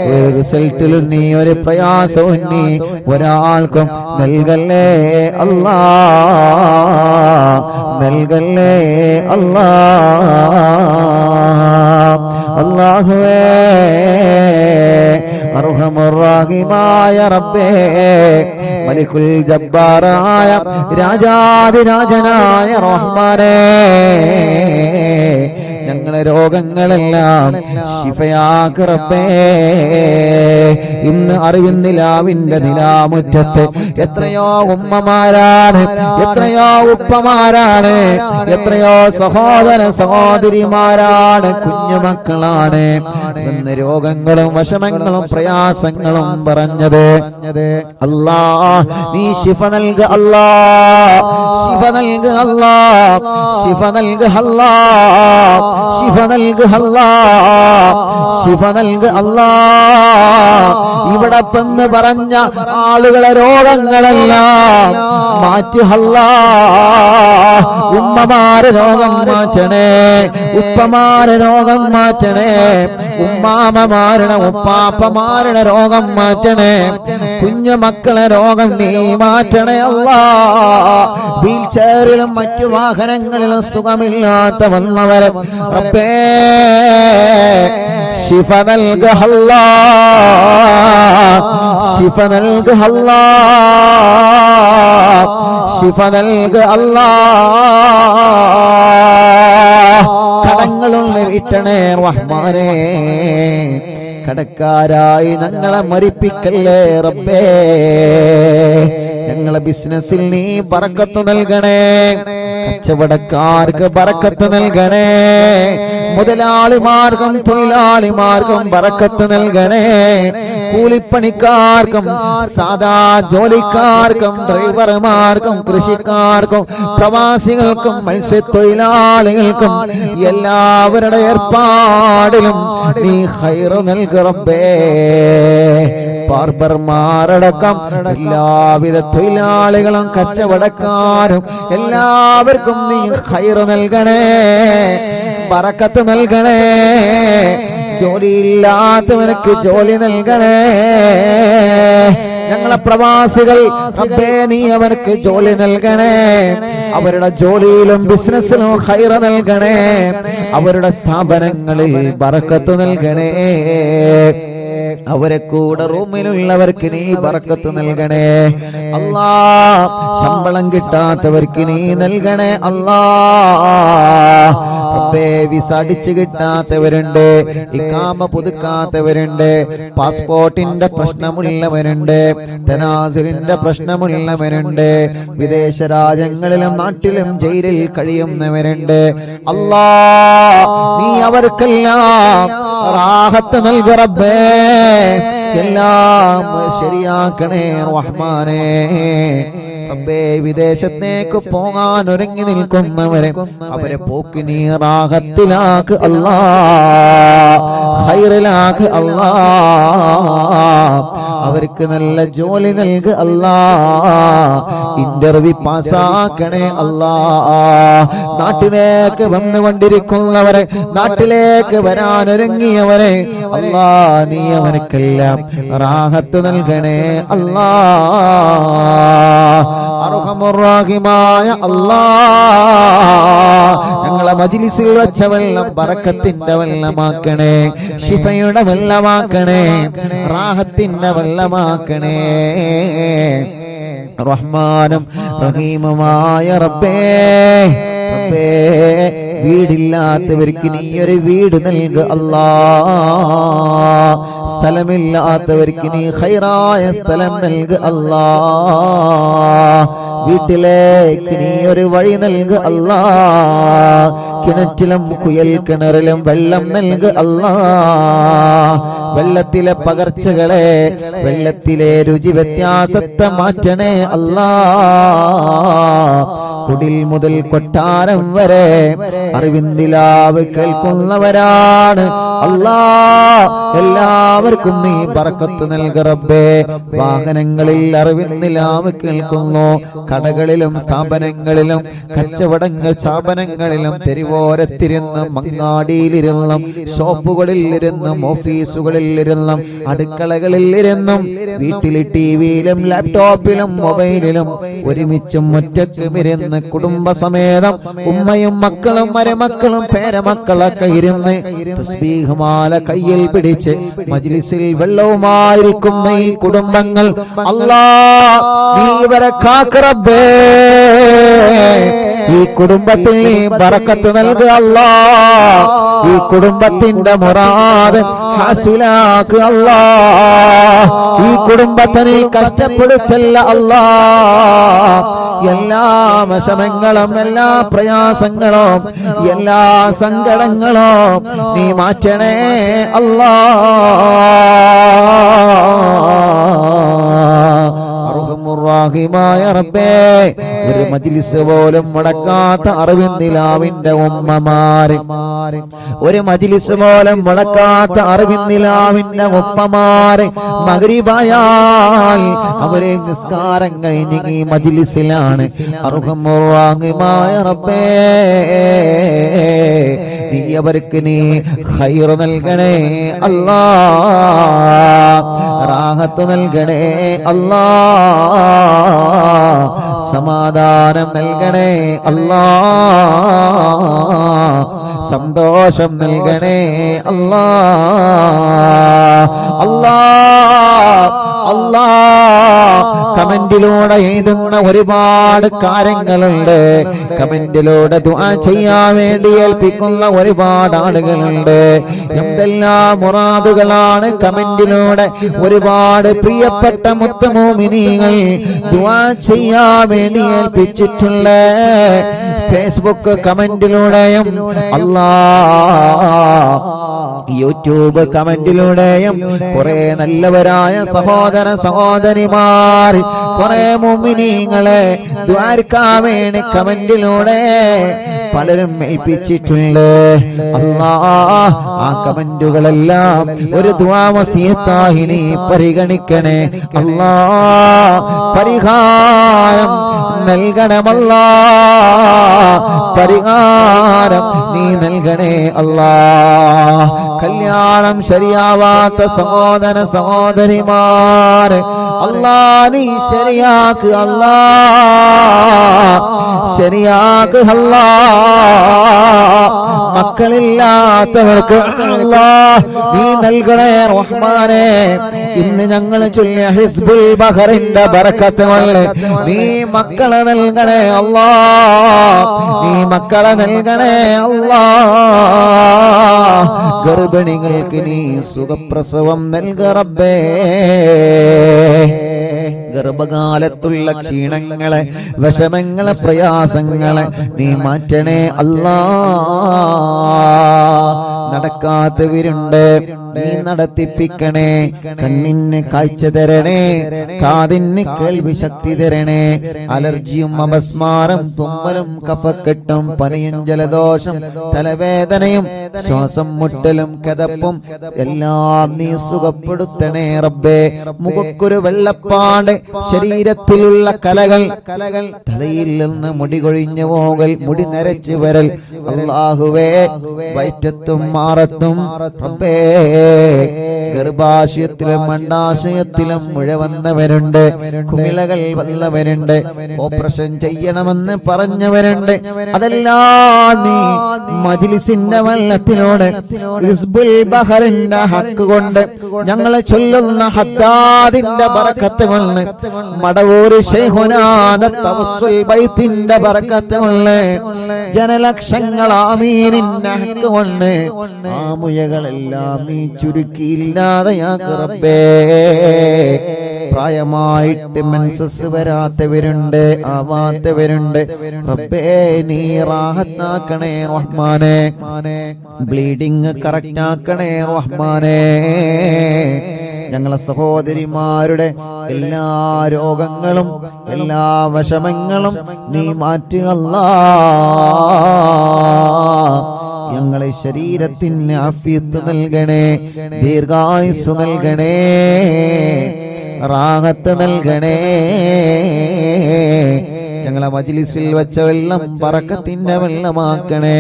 ഒരു റിസൾട്ടിലും നീ ഒരു പ്രയാസവും നീ ഒരാൾക്കും നൽകല്ലേ അല്ലാ, നൽകല്ലേ അല്ലാ. അല്ലാഹുവേ അർഹമുർ റഹീമായ റബ്ബേ മലിക്കുൽ ജബ്ബാറായ രാജാധിരാജനായ റഹ്മാനേ, ഞങ്ങളെ രോഗങ്ങളെല്ലാം ശിഫയാക്ക് റബ്ബേ. ഇന്ന് അറിവിന്നിലാവിന്റെ നിലാമുറ്റത്ത് എത്രയോ ഉമ്മമാരാണ്, എത്രയോ ഉപ്പമാരാണ്, എത്രയോ സഹോദര സഹോദരിമാരാണ്, കുഞ്ഞുമക്കളാണ് ഇന്ന് രോഗങ്ങളും വിഷമങ്ങളും പ്രയാസങ്ങളും പറഞ്ഞത്. അല്ലാ നീ ശിഫ നൽക അല്ലാ, ശിഫ നൽക അല്ലാ, ശിഫ നൽക അല്ലാ, ശിഫ നൽക അല്ലാ, ശിഫ നൽക അല്ലാ. ഇവിടെ പെന്ന് പറഞ്ഞ ആളുകളെ രോഗങ്ങളെല്ലാം മാറ്റി അല്ലാ. ഉമ്മമാരെ രോഗം മാറ്റണേ, ഉപ്പമാരെ രോഗം മാറ്റണേ, ഉമ്മാമമാരുടെ ഉപ്പാപ്പമാരുടെ രോഗം മാറ്റണേ, കുഞ്ഞു മക്കളെ രോഗം നീ മാറ്റണേ അല്ലാ. വീൽ ചെയറിലും മറ്റു വാഹനങ്ങളിലും സുഖമില്ലാത്ത വന്നവരെ റബ്ബേ ശിഫ നൽക അല്ലാ, ശിഫ നൽക അല്ലാ, ശിഫ നൽക അല്ലാ. കടങ്ങളുള്ള വീട്ടണേ റഹ്മാനേ, കടക്കാരായി ഞങ്ങളെ മരിപ്പിക്കല്ലേ റബ്ബേ. ഞങ്ങളെ ബിസിനസ്സിൽ നീ ബറക്കത്ത് നൽകണേ, കച്ചവടക്കാർക്ക് ബറക്കത്ത് നൽകണേ, മുതലാളിമാർക്കും തൊഴിലാളിമാർക്കും ബറക്കത്ത് നൽകണേ, കൂലിപ്പണിക്കാർക്കും സാധാ ജോലിക്കാർക്കും ഡ്രൈവർമാർക്കും കൃഷിക്കാർക്കും പ്രവാസികൾക്കും മത്സ്യത്തൊഴിലാളികൾക്കും എല്ലാവരുടെ ഏർപ്പാടിലും നീ ഖൈറ് നൽക റബ്ബേ. ബാർബർമാരടക്കം എല്ലാവിധ തൊഴിലാളികളും കച്ചവടക്കാരും എല്ലാവർക്കും നീ ഖൈറ് നൽകണേ, ബറക്കത്ത് നൽകണേ. ജോലിയില്ലാത്തവനക്ക് ജോലി നൽകണേ. ഞങ്ങളെ പ്രവാസികൾ റബ്ബേ നീ അവർക്ക് ജോലി നൽകണേ, അവരുടെ ജോലിയിലും ബിസിനസ്സിലും ഖൈറ് നൽകണേ, അവരുടെ സ്ഥാപനങ്ങളിൽ ബറക്കത്ത് നൽകണേ. അവരെ കൂടെ റൂമിലുള്ളവർക്ക് നീ ബറക്കത്ത് നൽകണേ അല്ലാ. ശമ്പളം കിട്ടാത്തവർക്ക് നീ നൽകണേ അല്ലാ. റബ്ബേ വിസ അടിച്ചു കിട്ടാത്തവരുണ്ട്, ഇഖാമ പുതുക്കാത്തവരുണ്ട്, പാസ്പോർട്ടിന്റെ പ്രശ്നമുള്ളവരുണ്ട്, തനാസുലിന്റെ പ്രശ്നമുള്ളവരുണ്ട്, വിദേശ രാജ്യങ്ങളിലും നാട്ടിലും ജയിലിൽ കഴിയുന്നവരുണ്ട്. അല്ലാ നീ അവർക്കെല്ലാം റാഹത്ത് നൽക റബ്ബേ, എല്ലാം ശരിയാക്കണേ റഹ്മാനേ. റബ്ബേ വിദേശത്തേക്ക് പോകാൻ ഒരുങ്ങി നിൽക്കുന്നവരെ അവരെ പോക്ക് നീ റാഹത്തിലാക്ക് അല്ലാ, ഖൈറിലാക്ക് അല്ലാ. അവർക്ക് നല്ല ജോലി നൽക അല്ലാ. ഇന്റർവ്യൂ പാസ്സാക്കണേ അല്ലാ. നാട്ടിലേക്ക് വന്നുകൊണ്ടിരിക്കുന്നവരെ, നാട്ടിലേക്ക് വരാനൊരുങ്ങിയവരെ അല്ലാ, നീ അവനക്കെല്ലാം റാഹത്ത് നൽകണേ അല്ലാ. അർഹമുർ റഹീമായ അല്ലാ, ഞങ്ങളെ മജ്ലിസിൽ വെച്ച വെള്ളം ബറക്കത്തിന്റെ വെള്ളമാക്കണേ, ശിഫയുടെ വെള്ളമാക്കണേ, റാഹത്തിന്റെ വെള്ളമാക്കണേ. റഹ്മാനും റഹീമുമായ റബ്ബേ, റബ്ബേ, വീടില്ലാത്തവർക്ക് നീ ഒരു വീട് നൽക അല്ലാ. സ്ഥലമില്ലാത്തവർക്ക് നീ ഖൈറായ സ്ഥലം നൽക അല്ലാ. വീട്ടിലേക്ക് നീ ഒരു വഴി നൽക അല്ലാ. കിണറ്റിലും കുയൽ കിണറിലും വെള്ളം നൽക അല്ലാ. വെള്ളത്തിലെ പകർച്ചകളെ, വെള്ളത്തിലെ രുചി വ്യത്യാസത്തെ മാറ്റണേ അല്ലാ. കുടിൽ മുതൽ കൊട്ടാരം വരെ അറിവിന്ദിലാവ് കേൾക്കുന്നവരാണ് അല്ലാ. എല്ലാവർക്കും നീ ബറക്കത്ത് നൽക റബ്ബേ. വാഹനങ്ങളിൽ അറിവിന്ദിലാവ് കേൾക്കുന്നു, കടകളിലും സ്ഥാപനങ്ങളിലും സ്ഥാപനങ്ങളിലും തെരുവോരത്തിരുന്നും മങ്ങാടിയിലിരുന്നും ഷോപ്പുകളിലിരുന്നും ഓഫീസുകളിലിരുന്നും അടുക്കളകളിലിരുന്നും വീട്ടിലെ ടിവിയിലും ലാപ്ടോപ്പിലും മൊബൈലിലും ഒരുമിച്ചും ഒറ്റയ്ക്കും ഇരുന്ന് കുടുംബസമേതം ഉമ്മയും മക്കളും മരുമക്കളും പേരമക്കളൊക്കെ ഇരുന്ന് തസ്ബീഹ്മാല കയ്യിൽ പിടിച്ച് മജ്ലിസിൽ വെള്ളവുമായിരിക്കുന്ന ഈ കുടുംബങ്ങൾ അല്ലാ, നീ ഇവരെ കാക്ക് റബ്ബേ. ഈ കുടുംബത്തിൽ നീ ബറക്കത്ത് നൽകുക അല്ലാ. ഈ കുടുംബത്തിന്റെ മുറാദ് ഹാസിലാക്കുക അല്ലാ. ഈ കുടുംബത്തിനെ കഷ്ടപ്പെടുത്തല്ല അല്ലാ. എല്ലാ വിഷമങ്ങളും, എല്ലാ പ്രയാസങ്ങളും, എല്ലാ സങ്കടങ്ങളും നീ മാറ്റണേ അല്ലാ. റഹീമായ റബ്ബേ, ഒരു മജ്ലിസ് പോലും മുടക്കാത്ത അറിവിന്ദിലാവിന്റെ ഉമ്മമാര്, ഒരു മജ്ലിസ് പോലും മുടക്കാത്ത അറിവിന്ദിലാവിന്റെ ഉപ്പമാര് മഗ്രിബായാൽ അവരെ നിസ്കാരം കഴിഞ്ഞ് ഈ മജ്ലിസിലാണ്. റഹീമായ റബ്ബേ, നീ അവർക്ക് നീ ഖൈർ നൽകണേ അല്ലാ. റാഹത്ത് നൽകണേ അല്ലാ. സമാധാനം നൽകണേ അല്ലാ. സന്തോഷം നൽകണേ അല്ലാ. അല്ലാ, അല്ലാ, കമന്റിലൂടെ എഴുതുന്ന ഒരുപാട് കാര്യങ്ങളുണ്ട്. കമന്റിലൂടെ ദുആ ചെയ്യാൻ വേണ്ടി ഏൽപ്പിക്കുന്ന ഒരുപാട് ആളുകളുണ്ട്. എന്തെല്ലാം മുറാദുകളാണ് കമന്റിലൂടെ ഒരുപാട് പ്രിയപ്പെട്ട മുത്തുമോമിനീങ്ങൾ ദുആ ചെയ്യാൻ വേണ്ടി ഏൽപ്പിച്ചിട്ടുള്ള. ഫേസ്ബുക്ക് കമന്റിലൂടെയും അല്ലാ, യൂട്യൂബ് കമന്റിലൂടെയും കുറെ നല്ലവരായ സഹോദര സഹോദരിമാർ, കുറെ മുഅ്മിനീങ്ങളെ ദുആർക്കാൻ വേണ്ടി കമന്റിലൂടെ പലരും ഏൽപ്പിച്ചിട്ടുണ്ട്. അല്ലാ, ആ കമന്റുകളെല്ലാം ഒരു ദുആ വസിയത്തായി നീ പരിഗണിക്കണേ അല്ലാ. പരിഹാരം നൽകണമല്ലാ. പരിഹാരം നീ നൽകണേ അല്ലാ. കല്യാണം ശരിയാവാത്ത സഹോദര സഹോദരിമാര് അല്ലാ, നീ ശരിയാക്ക് അല്ലാ. ശരിയാക്ക് അല്ലാ. മക്കളില്ലാത്തവർക്ക് അല്ലാ നീ നൽകണേ റഹ്മാനേ. ഇന്ന് ഞങ്ങൾ ചൊല്ലിയ ഹിസ്ബുൽ ബഹറിന്റെ ബറക്കത്ത് കൊണ്ട് നീ മക്കളെ നൽകണേ അല്ലാ. നീ മക്കളെ നൽകണേ അല്ലാ. ഗർഭിണികൾക്ക് നീ സുഖപ്രസവം നൽക റബ്ബേ. ഗർഭകാലത്തുള്ള ക്ഷീണങ്ങളെ, വിഷമങ്ങളെ, പ്രയാസങ്ങളെ നീ മാറ്റണേ അല്ലാ. നടക്കാത്തവരുണ്ട്, നീ നടത്തിപ്പിക്കണേ. കണ്ണിന് കാഴ്ച തരണേ, കാതിന് കേൾവി ശക്തി തരണേ. അലർജിയും അപസ്മാരം, തുമ്മലും കഫക്കെട്ടും പനിയും ജലദോഷം തലവേദനയും ശ്വാസം മുട്ടലും കിതപ്പും എല്ലാം നീ സുഖപ്പെടുത്തണേ റബ്ബേ. മുഖക്കൊരു വെള്ളപ്പാട്, ശരീരത്തിലുള്ള കലകൾ, തലയിൽ നിന്ന് മുടി കൊഴിഞ്ഞു പോകൽ, മുടി നരച്ചു വരൽ, അല്ലാഹുവേ വയറ്റത്തും മാറത്തും റബ്ബേ. ഗർഭാശയത്തിലും അണ്ഡാശയത്തിലും മുഴ വന്നവരുണ്ട്, കുമിളകൾ വന്നവരുണ്ട്, ഓപ്പറേഷൻ ചെയ്യണമെന്ന് പറഞ്ഞവരുണ്ട്. അതെല്ലാം നീ മജ്ലിസിന്റെ വെള്ളത്തിലൂടെ ഹിസ്ബുൽ ബഹറിന്റെ ഹക്ക് കൊണ്ട്, ഞങ്ങളെ ചൊല്ലുന്ന ഹദ്ദാദിന്റെ ബറക്കത്ത് കൊണ്ട്, മടവൂർ ശൈഖുനാന്റെ തവസ്സുൽ ബൈത്തിന്റെ ബറക്കത്ത് കൊണ്ട്, ജനലക്ഷങ്ങൾ ആമീനിന്റെ ഹക്ക് കൊണ്ട് ആ മുയകളെല്ലാം നീ ചുരുക്കിയില്ലാതെയാക്ക് റബ്ബേ. പ്രായമായിട്ട് മെൻസസ് വരാത്തവരുണ്ട്, ആവാത്തവരുണ്ട് റബ്ബേ, നീ റാഹത്താക്കണേ റഹ്മാനെ. ബ്ലീഡിങ് കറക്റ്റ് ആക്കണേ റഹ്മാനെ. ഞങ്ങളെ സഹോദരിമാരുടെ എല്ലാ രോഗങ്ങളും എല്ലാ വിഷമങ്ങളും നീ മാറ്റുക അല്ലാഹ്. ഞങ്ങളെ ശരീരത്തിന് ആഫിയത്ത് നൽകണേ, ദീർഘായുസ് നൽകണേ, റാഹത്ത് നൽകണേ. ഞങ്ങളെ മജ്ലിസിൽ വെച്ച വെള്ളം ബറക്കത്തിന്റെ വെള്ളമാക്കണേ.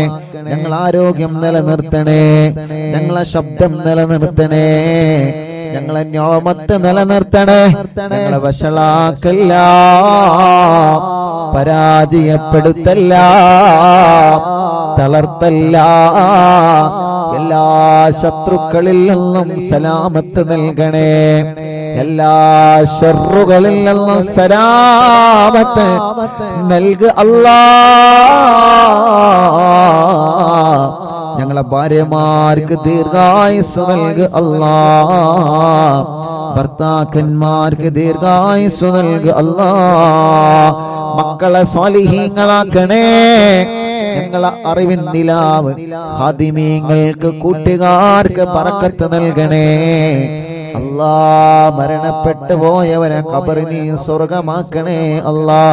ഞങ്ങൾ ആരോഗ്യം നിലനിർത്തണേ, ഞങ്ങളെ ശബ്ദം നിലനിർത്തണേ, ഞങ്ങളെ നിഅമത്ത് നിലനിർത്തണേ. ഞങ്ങളെ വഷളാക്കല്ല, പരാജയപ്പെടുത്തല്ല, തളർത്തല്ല. എല്ലാ ശത്രുക്കളിൽ നിന്നും സലാമത്ത് നൽകണേ, എല്ലാ ശർറുകളിൽ നിന്നും സലാമത്ത് നൽകു അല്ലാഹ്. ഞങ്ങളെ ഭാര്യമാർക്ക് ദീർഘായുസ് നൽകു അല്ലാഹ്. ഭർത്താക്കന്മാർക്ക് ദീർഘായുസ് നൽകു അല്ലാഹ്. മക്കളെ സ്വാലിഹീങ്ങളാക്കണേ. ഞങ്ങളെ അറിവിൻ നിലാവ് ഖാദിമീങ്ങൾക്ക് കൂട്ടുകാർക്ക് ബറക്കത്ത് നൽകണേ അല്ലാ. മരണപ്പെട്ടു പോയവരെ ഖബറിനെ സ്വർഗമാക്കണേ അല്ലാ.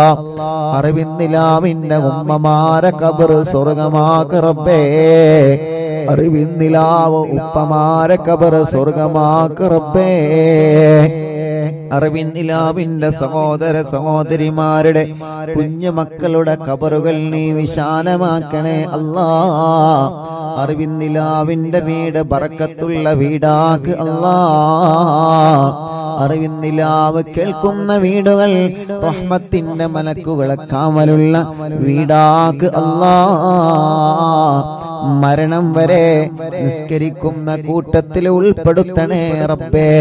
അറിവിൻ നിലാവിന്റെ ഉമ്മമാരെ ഖബർ സ്വർഗമാക്ക് റബ്ബേ. അറിവിൻ നിലാവ് ഉപ്പമാരെ ഖബർ സ്വർഗമാക്ക് റബ്ബേ. അറിവിൻ നിലാവിന്റെ സഹോദര സഹോദരിമാരുടെ കുഞ്ഞു മക്കളുടെ ഖബറുകൾ നീ വിശാലമാക്കണേ അല്ലാ. അറിവിൻ നിലാവിന്റെ വീട് ബറക്കത്തുള്ള വീടാക്ക് അല്ലാ. അറിവിൻ നിലാവ് കേൾക്കുന്ന വീടുകൾ റഹ്മത്തിന്റെ മലക്കുകളെ കാവലുള്ള വീടാക്ക് അല്ലാ. മരണം വരെ നിസ്കരിക്കുന്ന കൂട്ടത്തിൽ ഉൾപ്പെടുത്തണേ റബ്ബേ.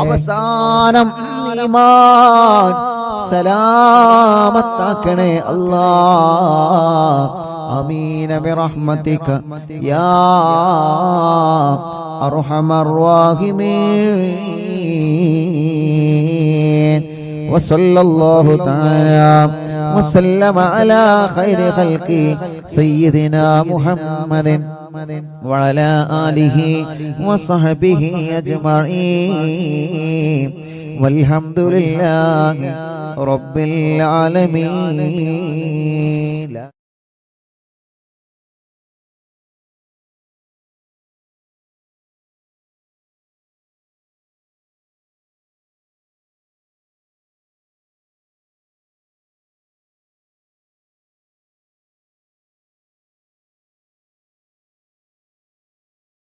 അവസാനം ഈമാൻ സലാമത്താക്കണേ അല്ലാ. ആമീൻ ബിറഹ്മതിക യാ അർഹമർ റഹീമീൻ. വസല്ലല്ലാഹു തആല وسلم على خير خلقه سيدنا محمد وعلى آله وصحبه أجمعين والحمد لله رب العالمين.